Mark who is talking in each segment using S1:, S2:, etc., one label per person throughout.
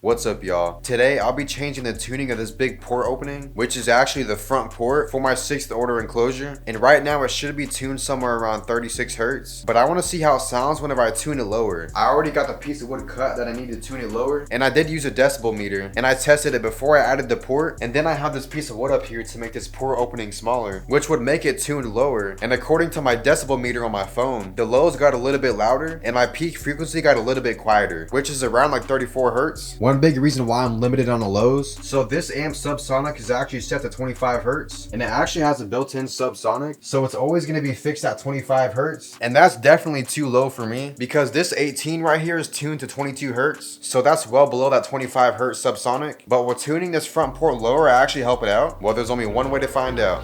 S1: What's up, y'all? Today I'll be changing the tuning of this big port opening, which is actually the front port for my 6th order enclosure. And right now it should be tuned somewhere around 36 hertz, but I want to see how it sounds whenever I tune it lower. I already got the piece of wood cut that I need to tune it lower, and I did use a decibel meter, and I tested it before I added the port, and then I have this piece of wood up here to make this port opening smaller, which would make it tuned lower. And according to my decibel meter on my phone, the lows got a little bit louder, and my peak frequency got a little bit quieter, which is around like 34 hertz. One big reason why I'm limited on the lows. So this amp subsonic is actually set to 25 hertz, and it actually has a built-in subsonic, so it's always going to be fixed at 25 hertz, and that's definitely too low for me because this 18 right here is tuned to 22 hertz, so that's well below that 25 hertz subsonic. But with tuning this front port lower, I actually help it out. Well, there's only one way to find out.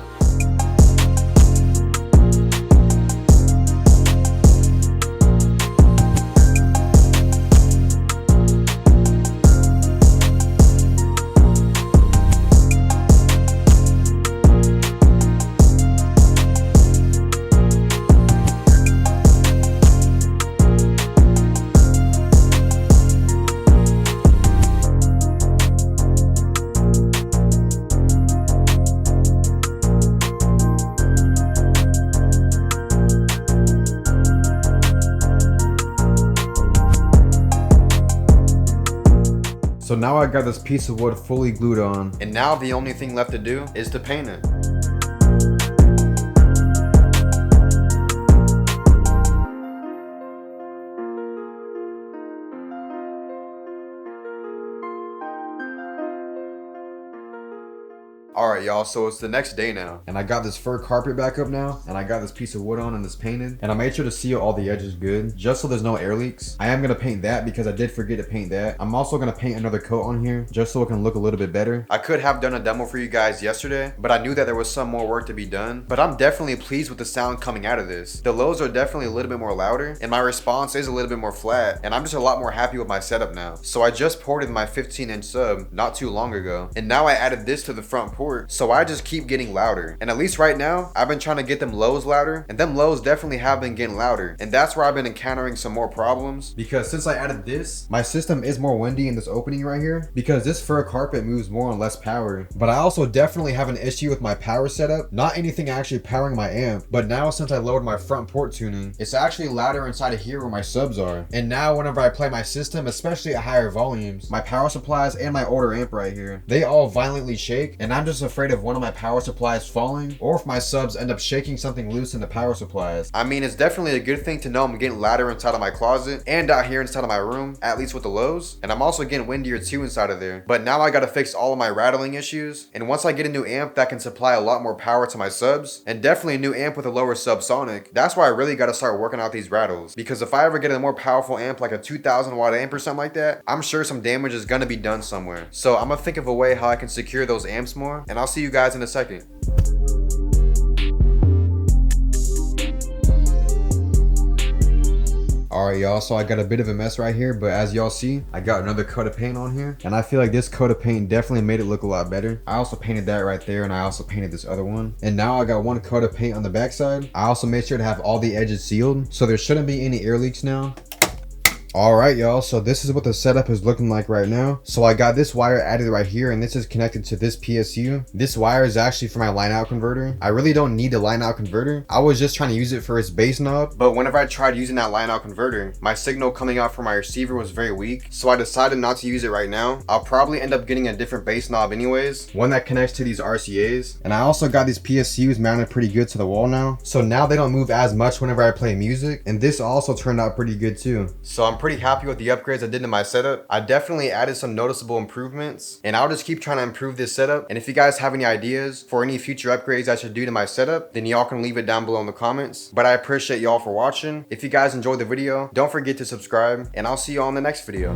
S1: So now I got this piece of wood fully glued on, and now the only thing left to do is to paint it. Alright, y'all, so it's the next day now, and I got this fur carpet back up now, and I got this piece of wood on and it's painted, and I made sure to seal all the edges good, just so there's no air leaks. I am going to paint that because I did forget to paint that. I'm also going to paint another coat on here, just so it can look a little bit better. I could have done a demo for you guys yesterday, but I knew that there was some more work to be done, but I'm definitely pleased with the sound coming out of this. The lows are definitely a little bit more louder, and my response is a little bit more flat, and I'm just a lot more happy with my setup now. So I just ported my 15-inch sub not too long ago, and now I added this to the front port, so I just keep getting louder. And at least right now, I've been trying to get them lows louder, and them lows definitely have been getting louder. And that's where I've been encountering some more problems, because since I added this, my system is more windy in this opening right here, because this fur carpet moves more on less power. But I also definitely have an issue with my power setup, not anything actually powering my amp, but now since I lowered my front port tuning, it's actually louder inside of here where my subs are. And now whenever I play my system, especially at higher volumes, my power supplies and my older amp right here, they all violently shake, and I'm just afraid of one of my power supplies falling, or if my subs end up shaking something loose in the power supplies. I mean, it's definitely a good thing to know I'm getting louder inside of my closet and out here inside of my room, at least with the lows, and I'm also getting windier too inside of there. But now I gotta fix all of my rattling issues, and once I get a new amp that can supply a lot more power to my subs, and definitely a new amp with a lower subsonic, that's why I really gotta start working out these rattles, because if I ever get a more powerful amp like a 2000 watt amp or something like that, I'm sure some damage is gonna be done somewhere. So I'm gonna think of a way how I can secure those amps more, and I'll see you guys in a second. Alright, y'all, so I got a bit of a mess right here, but as y'all see, I got another coat of paint on here, and I feel like this coat of paint definitely made it look a lot better. I also painted that right there, and I also painted this other one, and now I got one coat of paint on the backside. I also made sure to have all the edges sealed, so there shouldn't be any air leaks now. Alright, y'all, so this is what the setup is looking like right now. So I got this wire added right here, and this is connected to this PSU. This wire is actually for my line out converter. I really don't need a line out converter. I was just trying to use it for its bass knob, but whenever I tried using that line out converter, my signal coming out from my receiver was very weak, so I decided not to use it right now. I'll probably end up getting a different bass knob anyways, one that connects to these RCAs. And I also got these PSUs mounted pretty good to the wall now, so now they don't move as much whenever I play music, and this also turned out pretty good too. So I'm pretty happy with the upgrades I did to my setup. I definitely added some noticeable improvements, and I'll just keep trying to improve this setup. And if you guys have any ideas for any future upgrades I should do to my setup, then y'all can leave it down below in the comments. But I appreciate y'all for watching. If you guys enjoyed the video, don't forget to subscribe, and I'll see you all in the next video.